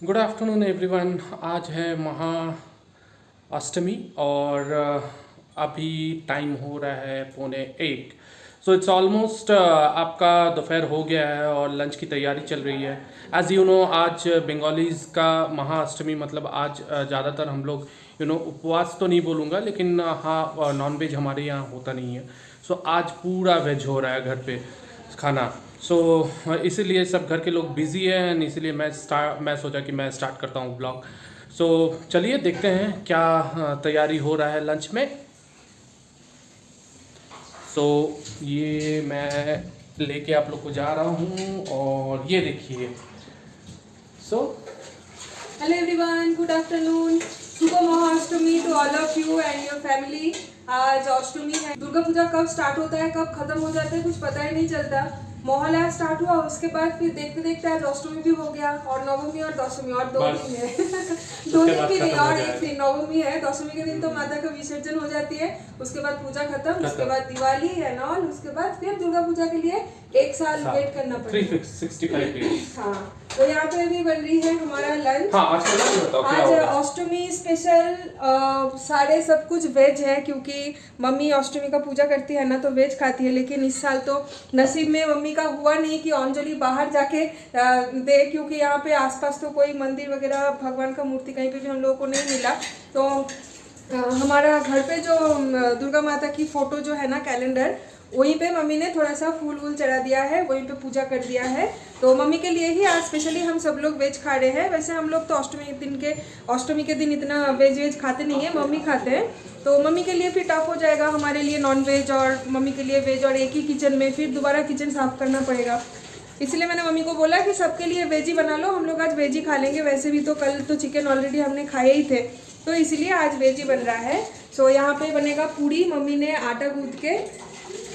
Good afternoon everyone. आज है महा अष्टमी और अभी टाइम हो रहा है 12:45। सो इट्स ऑलमोस्ट आपका दोपहर हो गया है और लंच की तैयारी चल रही है। एज यू नो आज बंगालीज़ का महा अष्टमी मतलब आज ज़्यादातर हम लोग उपवास तो नहीं बोलूँगा, लेकिन हाँ नॉन वेज हमारे यहाँ होता नहीं है। सो आज पूरा वेज हो रहा है घर पे खाना। सो इसीलिए सब घर के लोग बिज़ी हैं एंड इसीलिए मैं सोचा कि मैं स्टार्ट करता हूँ ब्लॉग। सो चलिए देखते हैं क्या तैयारी हो रहा है लंच में। सो ये मैं लेके आप लोग को जा रहा हूँ और ये देखिए। So Hello everyone, good afternoon. शुभ Maha Ashtami to all of you and your family. आज अष्टमी है। दुर्गा पूजा कब स्टार्ट होता है कब खत्म हो जाता है कुछ पता ही नहीं चलता। मोहल्ला स्टार्ट हुआ, उसके बाद फिर देखते देखते आज अष्टमी भी हो गया और नवमी और दशमी और 2 दिन है। 2 दिन भी नहीं और एक दिन नवमी है। दशमी के दिन तो माता का विसर्जन हो जाती है, उसके बाद पूजा खत्म, उसके बाद दिवाली एंड ऑल, उसके बाद फिर दुर्गा पूजा के लिए एक साल वेट करना पड़ेगा। 365 डेज। हाँ, तो यहाँ पे भी बन रही है हमारा लंच। हाँ आज का लंच बताओ क्या आज होगा? अष्टमी स्पेशल सारे सब कुछ वेज है, क्योंकि मम्मी अष्टमी का पूजा करती है ना तो वेज खाती है। लेकिन इस साल तो नसीब में मम्मी का हुआ नहीं कि अंजलि बाहर जाके दे, क्योंकि यहाँ पे आसपास तो कोई मंदिर वगैरह भगवान का मूर्ति कहीं पे भी हम लोगों को नहीं मिला। तो हमारा घर पे जो दुर्गा माता की फोटो जो है ना कैलेंडर, वहीं पे मम्मी ने थोड़ा सा फूल वूल चढ़ा दिया है, वहीं पे पूजा कर दिया है। तो मम्मी के लिए ही आज स्पेशली हम सब लोग वेज खा रहे हैं। वैसे हम लोग तो अष्टमी के दिन इतना वेज खाते नहीं है, मम्मी खाते हैं। तो मम्मी के लिए फिर टफ हो जाएगा, हमारे लिए नॉन वेज और मम्मी के लिए वेज, और एक ही किचन में फिर दोबारा किचन साफ करना पड़ेगा। इसलिए मैंने मम्मी को बोला कि सबके लिए वेज ही बना लो, हम लोग आज वेज ही खा लेंगे। वैसे भी तो कल तो चिकन ऑलरेडी हमने खाए ही थे, तो इसीलिए आज वेज ही बन रहा है। सो यहाँ पे बनेगा पूड़ी। मम्मी ने आटा गूंथ के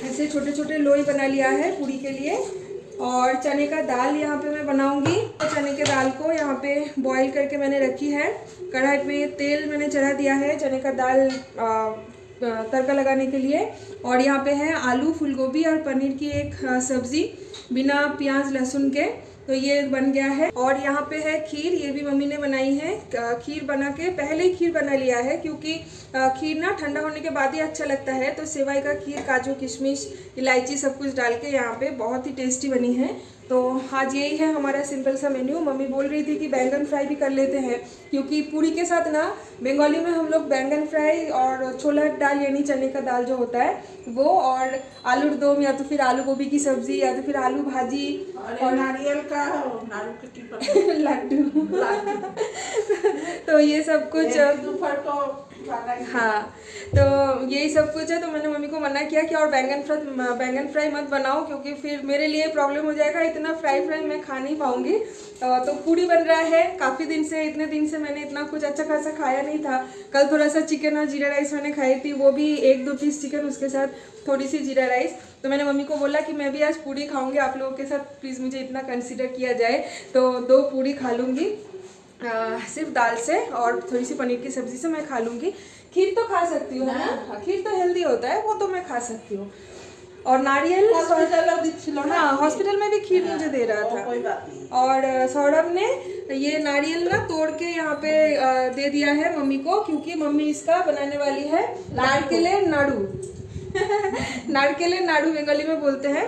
ऐसे छोटे छोटे लोई बना लिया है पूड़ी के लिए। और चने का दाल यहाँ पे मैं बनाऊंगी। तो चने के दाल को यहाँ पे बॉईल करके मैंने रखी है। कढ़ाई में तेल मैंने चढ़ा दिया है चने का दाल तड़का लगाने के लिए। और यहाँ पे है आलू, फूलगोभी और पनीर की एक सब्जी बिना प्याज लहसुन के, तो ये बन गया है। और यहाँ पे है खीर, ये भी मम्मी ने बनाई है। खीर बना के पहले ही खीर बना लिया है, क्योंकि खीर ना ठंडा होने के बाद ही अच्छा लगता है। तो सेवई का खीर काजू किशमिश इलायची सब कुछ डाल के यहाँ पे बहुत ही टेस्टी बनी है। तो आज यही है हमारा सिंपल सा मेन्यू। मम्मी बोल रही थी कि बैंगन फ्राई भी कर लेते हैं, क्योंकि पूरी के साथ ना बंगाली में हम लोग बैंगन फ्राई और छोला दाल यानी चने का दाल जो होता है वो, और आलू दम या तो फिर आलू गोभी की सब्जी या तो फिर आलू भाजी और नारियल का लड्डू तो ये सब कुछ हाँ, तो यही सब कुछ है। तो मैंने मम्मी को मना किया कि और बैंगन फ्राई मत बनाओ, क्योंकि फिर मेरे लिए प्रॉब्लम हो जाएगा, इतना फ्राई मैं खा नहीं पाऊंगी। तो पूरी बन रहा है। काफ़ी दिन से, इतने दिन से मैंने इतना कुछ अच्छा खासा खाया नहीं था। कल थोड़ा सा चिकन और जीरा राइस मैंने खाई थी, वो भी 1-2 पीस चिकन, उसके साथ थोड़ी सी जीरा राइस। तो मैंने मम्मी को बोला कि मैं भी आज पूरी खाऊंगी आप लोगों के साथ, प्लीज़ मुझे इतना कंसिडर किया जाए। तो 2 पूरी खा लूँगी सिर्फ दाल से, और थोड़ी सी पनीर की सब्जी से मैं खा लूँगी। खीर तो खा सकती हूँ ना, खीर तो हेल्दी होता है, वो तो मैं खा सकती हूँ। और नारियल हाँ, हॉस्पिटल में भी खीर मुझे दे रहा था। और सौरभ ने ये नारियल ना तोड़ के यहाँ पे दे दिया है मम्मी को, क्योंकि मम्मी इसका बनाने वाली है नारकेले नाड़ू। नारकेले नाड़ू बंगाली में बोलते हैं,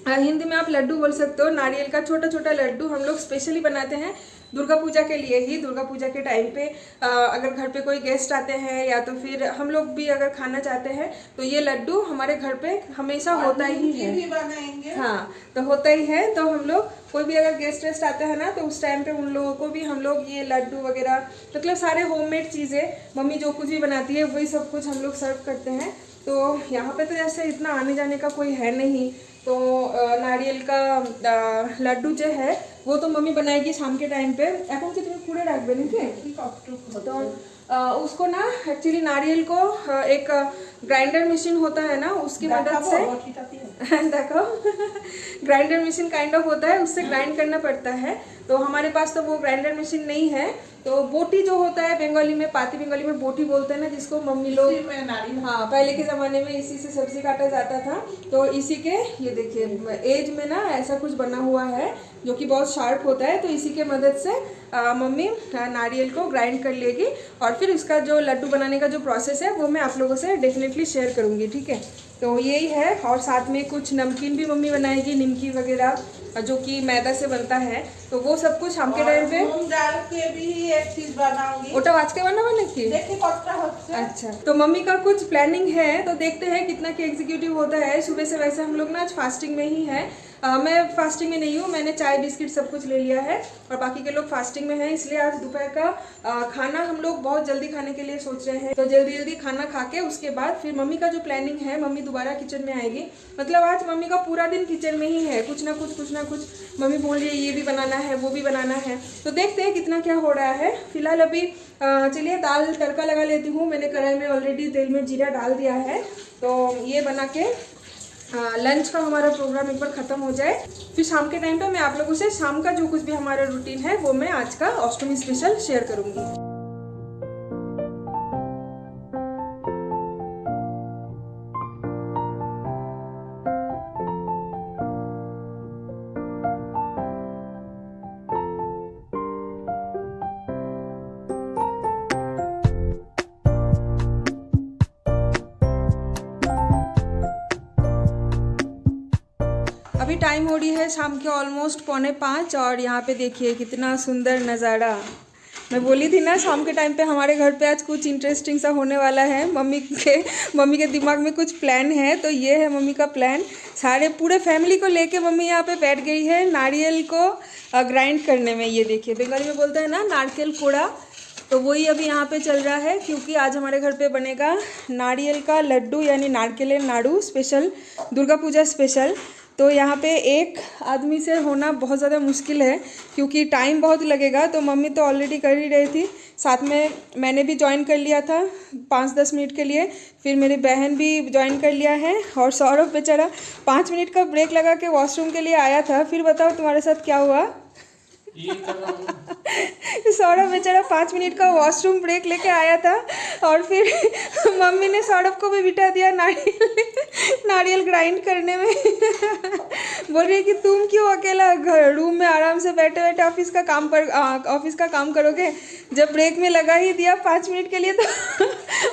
हिंदी में आप लड्डू बोल सकते हो। नारियल का छोटा छोटा लड्डू हम लोग स्पेशली बनाते हैं दुर्गा पूजा के लिए ही। दुर्गा पूजा के टाइम पे अगर घर पे कोई गेस्ट आते हैं या तो फिर हम लोग भी अगर खाना चाहते हैं तो ये लड्डू हमारे घर पे हमेशा होता ही है। हाँ, तो होता ही है। तो हम लोग कोई भी अगर गेस्ट आते हैं ना तो उस टाइम पे उन लोगों को भी हम लोग ये लड्डू वगैरह, मतलब सारे होममेड चीज़ें मम्मी जो कुछ भी बनाती है वही सब कुछ हम लोग सर्व करते हैं। तो यहाँ पे तो जैसे इतना आने जाने का कोई है नहीं, तो नारियल का लड्डू जो है वो तो मम्मी बनाएगी शाम के टाइम पे। এখন কি তুমি পুড়ে রাখবে নাকি? तो उसको ना एक्चुअली नारियल को एक ग्राइंडर मशीन होता है ना, उसकी मदद से देखो ग्राइंडर मशीन काइंड ऑफ होता है, उससे ग्राइंड करना पड़ता है। तो हमारे पास तो वो ग्राइंडर मशीन नहीं है। तो बोटी जो होता है बंगाली में, पाती बंगाली में बोटी बोलते हैं ना, जिसको मम्मी लोग, हाँ पहले के ज़माने में इसी से सब्जी काटा जाता था। तो इसी के ये देखिए एज में ना ऐसा कुछ बना हुआ है जो कि बहुत शार्प होता है। तो इसी के मदद से मम्मी नारियल को ग्राइंड कर लेगी और फिर उसका जो लड्डू बनाने का जो प्रोसेस है वो मैं आप लोगों से डेफिनेटली शेयर करूँगी, ठीक है। तो यही है, और साथ में कुछ नमकीन भी मम्मी बनाएगी, निमकी वगैरह जो कि मैदा से बनता है। तो वो सब कुछ शाम के टाइम पे मूंग दाल के भी एक चीज बनाऊंगी। ओटा आज के बना की देखिए कष्टा होता है। अच्छा, तो मम्मी का कुछ प्लानिंग है, तो देखते हैं कितना की एग्जीक्यूटिव होता है। सुबह से वैसे हम लोग ना आज फास्टिंग में ही है। मैं फास्टिंग में नहीं हूँ, मैंने चाय बिस्किट सब कुछ ले लिया है और बाकी के लोग फास्टिंग में हैं, इसलिए आज दोपहर का खाना हम लोग बहुत जल्दी खाने के लिए सोच रहे हैं। तो जल्दी जल्दी खाना खा के उसके बाद फिर मम्मी का जो प्लानिंग है, मम्मी दोबारा किचन में आएगी। मतलब आज मम्मी का पूरा दिन किचन में ही है, कुछ ना कुछ मम्मी बोल रही है ये भी बनाना है वो भी बनाना है। तो देखते हैं कितना क्या हो रहा है। फिलहाल अभी चलिए दाल तड़का लगा लेती हूँ। मैंने कढ़ाई में ऑलरेडी तेल में जीरा डाल दिया है। तो ये बना के लंच का हमारा प्रोग्राम एक बार ख़त्म हो जाए, फिर शाम के टाइम पे मैं आप लोगों से शाम का जो कुछ भी हमारा रूटीन है वो मैं आज का अष्टमी स्पेशल शेयर करूँगी। अभी टाइम हो रही है शाम के ऑलमोस्ट 4:45 और यहाँ पे देखिए कितना सुंदर नज़ारा। मैं बोली थी ना शाम के टाइम पे हमारे घर पे आज कुछ इंटरेस्टिंग सा होने वाला है। मम्मी के दिमाग में कुछ प्लान है, तो ये है मम्मी का प्लान। सारे पूरे फैमिली को लेके मम्मी यहाँ पे बैठ गई है नारियल को ग्राइंड करने में। ये देखिए बंगाली में बोलते हैं ना नारकेल कोड़ा, तो वही अभी यहाँ पे चल रहा है क्योंकि आज हमारे घर पे बनेगा नारियल का लड्डू यानी नारकेल नाड़ू स्पेशल, दुर्गा पूजा स्पेशल। तो यहाँ पे एक आदमी से होना बहुत ज़्यादा मुश्किल है क्योंकि टाइम बहुत लगेगा। तो मम्मी तो ऑलरेडी कर ही रही थी, साथ में मैंने भी ज्वाइन कर लिया था 5-10 मिनट के लिए, फिर मेरी बहन भी ज्वाइन कर लिया है और सौरभ बेचारा 5 मिनट का ब्रेक लगा के वॉशरूम के लिए आया था। फिर बताओ तुम्हारे साथ क्या हुआ? ये कर रहा हूँ। सौरभ बेचारा 5 मिनट का वॉशरूम ब्रेक लेके आया था और फिर मम्मी ने सौरभ को भी बिठा दिया नारियल ग्राइंड करने में। बोल रही है कि तुम क्यों अकेला घर रूम में आराम से बैठे बैठे ऑफिस का काम करोगे, जब ब्रेक में लगा ही दिया 5 मिनट के लिए तो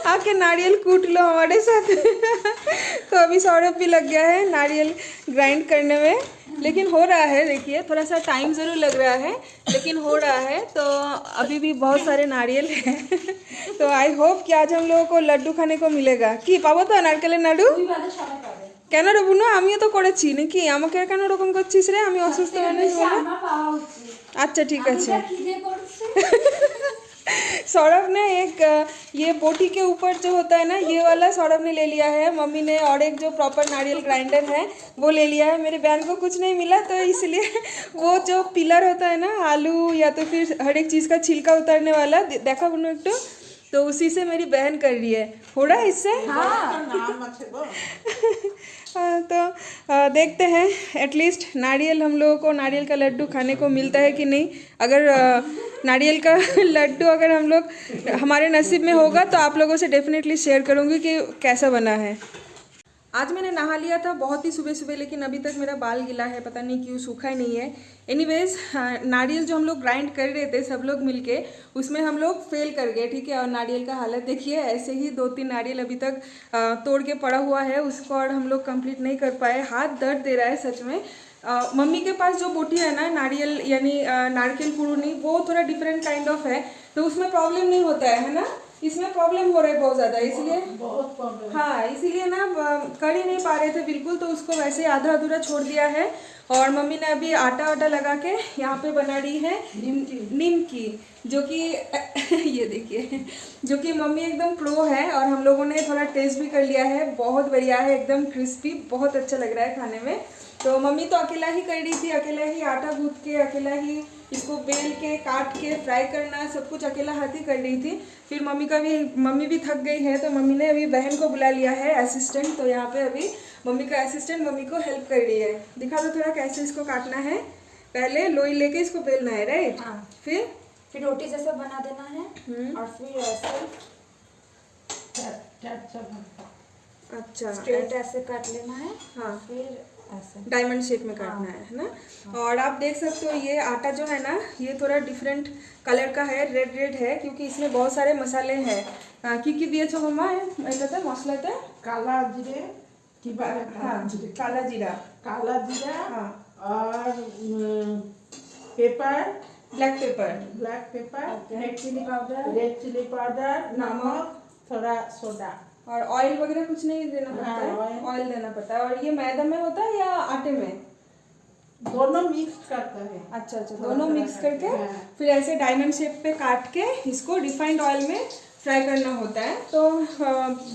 आके नारियल कूट लो हमारे साथ। तो अभी सौरभ भी लग गया है नारियल ग्राइंड करने में, लेकिन हो रहा है। देखिए थोड़ा सा टाइम ज़रूर लग रहा है लेकिन हो रहा है। तो अभी भी बहुत सारे नारियल हैं। तो आई होप कि आज हम लोगों को लड्डू खाने को मिलेगा। कि पाबो तो नारकेलेर नाड़ू? কেন রে বুনো, আমিও তো করেছি নাকি, আমাকে কেন এরকম করছিস রে? আমি অসুস্থ মানুষ বলে। अच्छा ठीक है। सौरभ ने एक ये बोटी के ऊपर जो होता है ना ये वाला सौरभ ने ले लिया है, मम्मी ने और एक जो प्रॉपर नारियल ग्राइंडर है वो ले लिया है। मेरे बहन को कुछ नहीं मिला तो इसलिए वो जो पिलर होता है ना आलू या तो फिर हर एक चीज़ का छिलका उतारने वाला, देखा बुनो एक तो उसी से मेरी बहन कर रही है। हो रहा है इससे? तो देखते हैं एटलीस्ट नारियल हम लोगों को नारियल का लड्डू खाने को मिलता है कि नहीं। अगर नारियल का लड्डू अगर हम लोग हमारे नसीब में होगा तो आप लोगों से डेफिनेटली शेयर करूँगी कि कैसा बना है। आज मैंने नहा लिया था बहुत ही सुबह सुबह, लेकिन अभी तक मेरा बाल गीला है, पता नहीं क्यों, सूखा ही नहीं है। एनीवेज नारियल जो हम लोग ग्राइंड कर रहे थे सब लोग मिलके, उसमें हम लोग फेल कर गए, ठीक है। और नारियल का हालत देखिए, ऐसे ही 2-3 नारियल अभी तक तोड़ के पड़ा हुआ है, उसको और हम लोग कंप्लीट नहीं कर पाए। हाथ दर्द दे रहा है सच में। मम्मी के पास जो बोटी है ना नारियल यानी नारकेल कुड़ूनी, वो थोड़ा डिफरेंट काइंड ऑफ है, तो उसमें प्रॉब्लम नहीं होता है ना। इसमें प्रॉब्लम हो रहा है बहुत ज़्यादा, इसलिए बहुत प्रॉब्लम। हाँ, इसीलिए ना कर ही नहीं पा रहे थे बिल्कुल, तो उसको वैसे आधा अधूरा छोड़ दिया है। और मम्मी ने अभी आटा लगा के यहाँ पे बना रही है निमकी, जो कि ये देखिए, जो कि मम्मी एकदम प्रो है और हम लोगों ने थोड़ा टेस्ट भी कर लिया है। बहुत बढ़िया है, एकदम क्रिस्पी, बहुत अच्छा लग रहा है खाने में। तो मम्मी तो अकेला ही कर रही थी, अकेला ही आटा गूँथ के, अकेला ही इसको बेल के काट के फ्राई करना, सब कुछ अकेला हाथ ही कर रही थी। फिर मम्मी भी थक गई है, तो मम्मी ने अभी बहन को बुला लिया है असिस्टेंट। तो यहाँ पे अभी मम्मी का असिस्टेंट मम्मी को हेल्प कर रही है। दिखा दो थोड़ा कैसे इसको काटना है, पहले लोई लेके इसको बेलना है, राइट? हाँ। फिर रोटी जैसा बना देना है और फिर ऐसे अच्छा स्ट्रेट ऐसे काट लेना है। हाँ, फिर ऐसे डायमंड शेप में काटना है ना। और आप देख सकते हो ये आटा जो है ना, ये थोड़ा डिफरेंट कलर का है, रेड रेड है, क्योंकि इसमें बहुत सारे मसाले हैं। की दिए मम्मा এটা মশলা এটা काला जीरे की काला जीरा, काला जीरा हाँ, और pepper, black pepper, black pepper, red chilli powder, red chilli powder, नमक, थोड़ा सोडा। और ऑयल वगैरह कुछ नहीं देना पड़ता हाँ, है, ऑयल देना पड़ता है। और ये मैदा में होता है या आटे में? दोनों मिक्स करता है। अच्छा, थोड़ा दोनों थोड़ा मिक्स करके हाँ। फिर ऐसे डायमंड शेप पे काट के इसको रिफाइंड ऑयल में फ्राई करना होता है। तो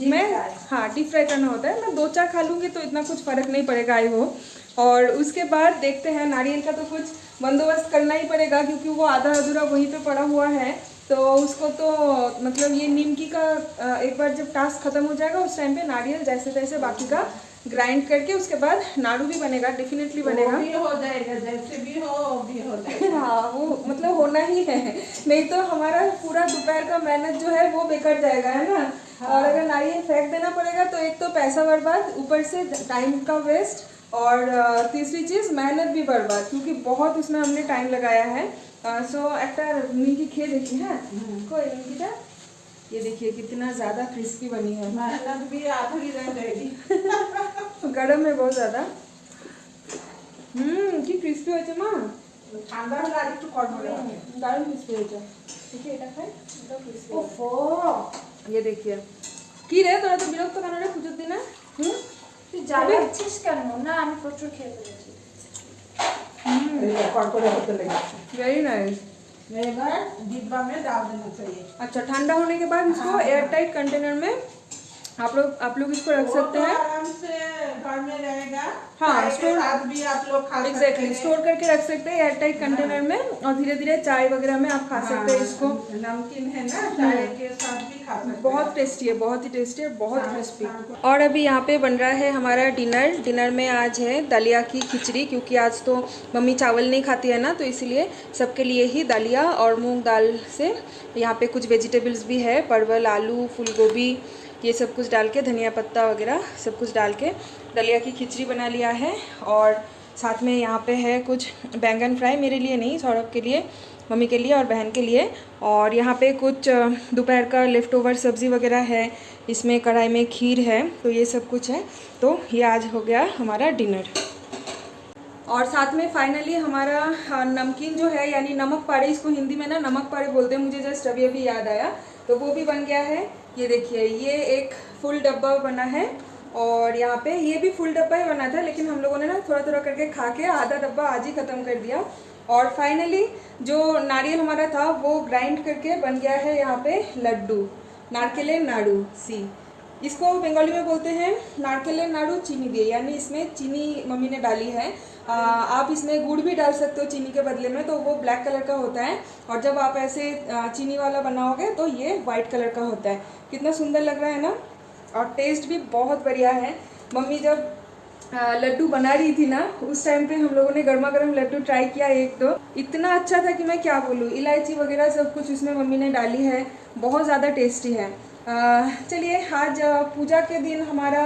मैं हाँ डीप फ्राई करना होता है। मैं 2-4 खा लूँगी तो इतना कुछ फ़र्क नहीं पड़ेगा, आई हो। और उसके बाद देखते हैं, नारियल का तो कुछ बंदोबस्त करना ही पड़ेगा, क्योंकि वो आधा अधूरा वहीं पे पड़ा हुआ है। तो उसको तो मतलब ये नीमकी का एक बार जब टास्क ख़त्म हो जाएगा उस टाइम पे नारियल जैसे तैसे बाकी का ग्राइंड करके उसके बाद नाड़ू भी बनेगा, डेफिनेटली बनेगा। वो भी हो जाएगा, जैसे भी हो वो भी हो जाएगा। हाँ, वो मतलब होना ही है, नहीं तो हमारा पूरा दोपहर का मेहनत जो है वो बेकार जाएगा, है ना। और अगर नारियल फेंक देना पड़ेगा तो एक तो पैसा बर्बाद, ऊपर से टाइम का वेस्ट, और तीसरी चीज़ मेहनत भी बर्बाद, क्योंकि बहुत उसमें हमने टाइम लगाया है। सो একটা निमकी খেয়ে देखिए। हाँ, कोई निमकीটা ये देखिए कितना ज़्यादा क्रिस्पी बनी है। मेहनत भी आधी रह जाएगी। गरम है बहुत ज़्यादा। কি ক্রিস্পি হয়েছে মা, ঠান্ডা হলে আর একটু কড়মড়ে হবে। দারুণ ক্রিস্পি হয়েছে। देखिए এটা খাই, এটাও ক্রিস্পি। ওফো, ये देखिए কি রে তোরা তো বিরক্ত কেন রে পুজোর দিনে? তুই জ্বালাচ্ছিস কেন? না আমি প্রচুর খেয়ে ফেলেছি। ये कड़कड़े होते लगेगा। Very nice. एबार डिब्बा में डाल देना चाहिए। अच्छा, ठंडा होने के बाद इसको एयर टाइट कंटेनर में आप लोग इसको रख वो सकते तो हैं। आराम से घर में रहेगा। हाँ, चाय के स्टोर- साथ भी आप लोग खा सकते एग्जैक्टली, हैं। स्टोर करके रख सकते हैं एयर टाइट कंटेनर में, और धीरे धीरे चाय वगैरह में आप खा सकते हैं इसको। नमकीन है ना, चाय के साथ भी खा सकते हैं। बहुत टेस्टी है, बहुत ही टेस्टी है, बहुत हाँ, क्रिस्पी। हाँ। और अभी यहाँ पे बन रहा है हमारा डिनर। डिनर में आज है दलिया की खिचड़ी, क्योंकि आज तो मम्मी चावल नहीं खाती है ना, तो इसलिए सबके लिए ही दलिया और मूंग दाल से यहाँ पे कुछ वेजिटेबल्स भी है, परवल, आलू, फूल गोभी, ये सब कुछ डाल के, धनिया पत्ता वगैरह सब कुछ डाल के दलिया की खिचड़ी बना लिया है। और साथ में यहाँ पे है कुछ बैंगन फ्राई, मेरे लिए नहीं, सौरभ के लिए, मम्मी के लिए और बहन के लिए। और यहाँ पे कुछ दोपहर का लेफ़्ट ओवर सब्ज़ी वगैरह है, इसमें कढ़ाई में खीर है, तो ये सब कुछ है। तो ये आज हो गया हमारा डिनर। और साथ में फाइनली हमारा नमकीन जो है, यानी नमक पारे, इसको हिंदी में ना नमक पारे बोलते हैं, मुझे जस्ट अभी अभी याद आया, तो वो भी बन गया है। ये देखिए, ये एक फुल डब्बा बना है, और यहाँ पे ये भी फुल डब्बा ही बना था, लेकिन हम लोगों ने ना थोड़ा थोड़ा करके खा के आधा डब्बा आज ही ख़त्म कर दिया। और फाइनली जो नारियल हमारा था वो ग्राइंड करके बन गया है यहाँ पे लड्डू, नारकेले नाड़ू सी, इसको बंगाली में बोलते हैं नारकेले नाड़ू चीनी दिए, यानी इसमें चीनी मम्मी ने डाली है। आप इसमें गुड़ भी डाल सकते हो चीनी के बदले में, तो वो ब्लैक कलर का होता है, और जब आप ऐसे चीनी वाला बनाओगे तो ये वाइट कलर का होता है। कितना सुंदर लग रहा है ना, और टेस्ट भी बहुत बढ़िया है। मम्मी जब लड्डू बना रही थी ना, उस टाइम पे हम लोगों ने गर्मा गर्म लड्डू ट्राई किया एक तो, इतना अच्छा था कि मैं क्या बोलूँ। इलायची वगैरह सब कुछ उसमें मम्मी ने डाली है, बहुत ज़्यादा टेस्टी है। चलिए, आज पूजा के दिन हमारा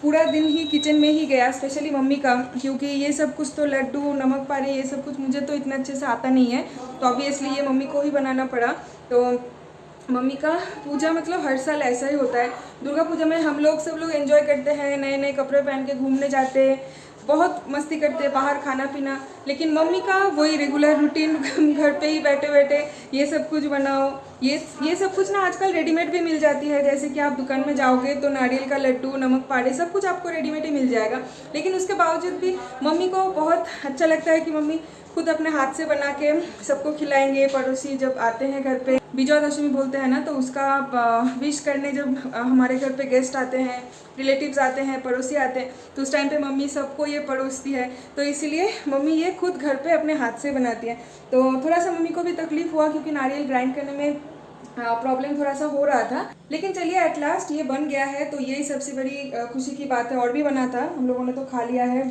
पूरा दिन ही किचन में ही गया, स्पेशली मम्मी का, क्योंकि ये सब कुछ तो लड्डू, नमक पारे, ये सब कुछ मुझे तो इतना अच्छे से आता नहीं है, तो ऑब्वियसली ये मम्मी को ही बनाना पड़ा। तो मम्मी का पूजा मतलब हर साल ऐसा ही होता है। दुर्गा पूजा में हम लोग सब लोग एंजॉय करते हैं, नए नए कपड़े पहन के घूमने जाते हैं, बहुत मस्ती करते हैं, बाहर खाना पीना। लेकिन मम्मी का वही रेगुलर रूटीन, घर पे ही बैठे बैठे ये सब कुछ बनाओ। ये सब कुछ ना आजकल रेडीमेड भी मिल जाती है, जैसे कि आप दुकान में जाओगे तो नारियल का लड्डू, नमक पारे, सब कुछ आपको रेडीमेड ही मिल जाएगा। लेकिन उसके बावजूद भी मम्मी को बहुत अच्छा लगता है कि मम्मी खुद अपने हाथ से बना के सबको खिलाएंगे। पड़ोसी जब आते हैं घर पे, विजया दशमी बोलते हैं ना, तो उसका विश करने जब हमारे घर पे गेस्ट आते हैं, रिलेटिव्स आते हैं, पड़ोसी आते हैं, तो उस टाइम पे मम्मी सबको ये परोसती है। तो इसीलिए मम्मी ये खुद घर पे अपने हाथ से बनाती है। तो थोड़ा सा मम्मी को भी तकलीफ़ हुआ, क्योंकि नारियल ग्राइंड करने में प्रॉब्लम थोड़ा सा हो रहा था, लेकिन चलिए एट लास्ट ये बन गया है, तो यही सबसे बड़ी खुशी की बात है। और भी बना था, हम लोगों ने तो खा लिया है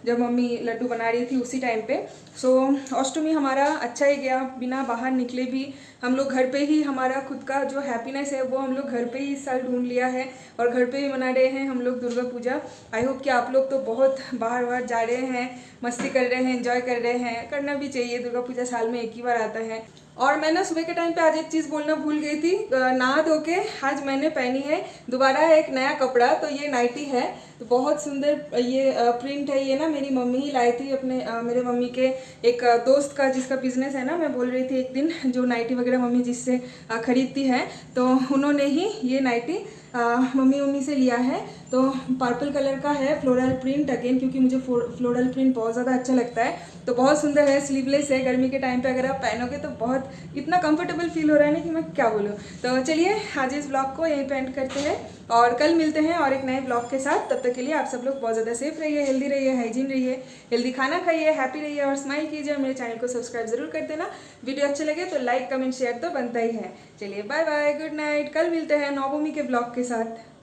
जब मम्मी लड्डू बना रही थी उसी टाइम पे। सो अष्टमी हमारा अच्छा ही गया, बिना बाहर निकले भी हम लोग घर पे ही हमारा खुद का जो हैप्पीनेस है वो हम लोग घर पे ही इस साल ढूंढ लिया है और घर पे ही मना रहे हैं हम लोग दुर्गा पूजा। आई होप कि आप लोग तो बहुत बाहर बाहर जा रहे हैं, मस्ती कर रहे हैं, एंजॉय कर रहे हैं, करना भी चाहिए, दुर्गा पूजा साल में एक ही बार आता है। और मैं ना सुबह के टाइम पे आज एक चीज़ बोलना भूल गई थी, नहा धो के आज मैंने पहनी है दोबारा एक नया कपड़ा, तो ये नाइटी है, तो बहुत सुंदर ये प्रिंट है। ये ना मेरी मम्मी ही लाई थी अपने मेरे मम्मी के एक दोस्त का जिसका बिजनेस है ना, मैं बोल रही थी एक दिन जो नाइटी वगैरह मम्मी जिससे खरीदती है, तो उन्होंने ही ये नाइटी मम्मी से लिया है। तो पर्पल कलर का है, फ्लोरल प्रिंट अगेन, क्योंकि मुझे फ्लोरल प्रिंट बहुत ज़्यादा अच्छा लगता है, तो बहुत सुंदर है, स्लीवलेस है, गर्मी के टाइम पे अगर आप पहनोगे तो बहुत इतना कंफर्टेबल फील हो रहा है ना कि मैं क्या बोलूँ। तो चलिए आज इस ब्लॉग को यहीं पे एंड करते हैं और कल मिलते हैं और एक नए ब्लॉग के साथ। तब तक के लिए आप सब लोग बहुत ज़्यादा सेफ रहिए, हेल्दी रहिए, हाइजीन रहिए, हेल्दी खाना खाइए, हैप्पी रहिए और स्माइल कीजिए। मेरे चैनल को सब्सक्राइब जरूर कर देना, वीडियो अच्छे लगे तो लाइक कमेंट शेयर तो बनता ही है। चलिए बाय बाय, गुड नाइट, कल मिलते हैं नवमी के ब्लॉग के साथ।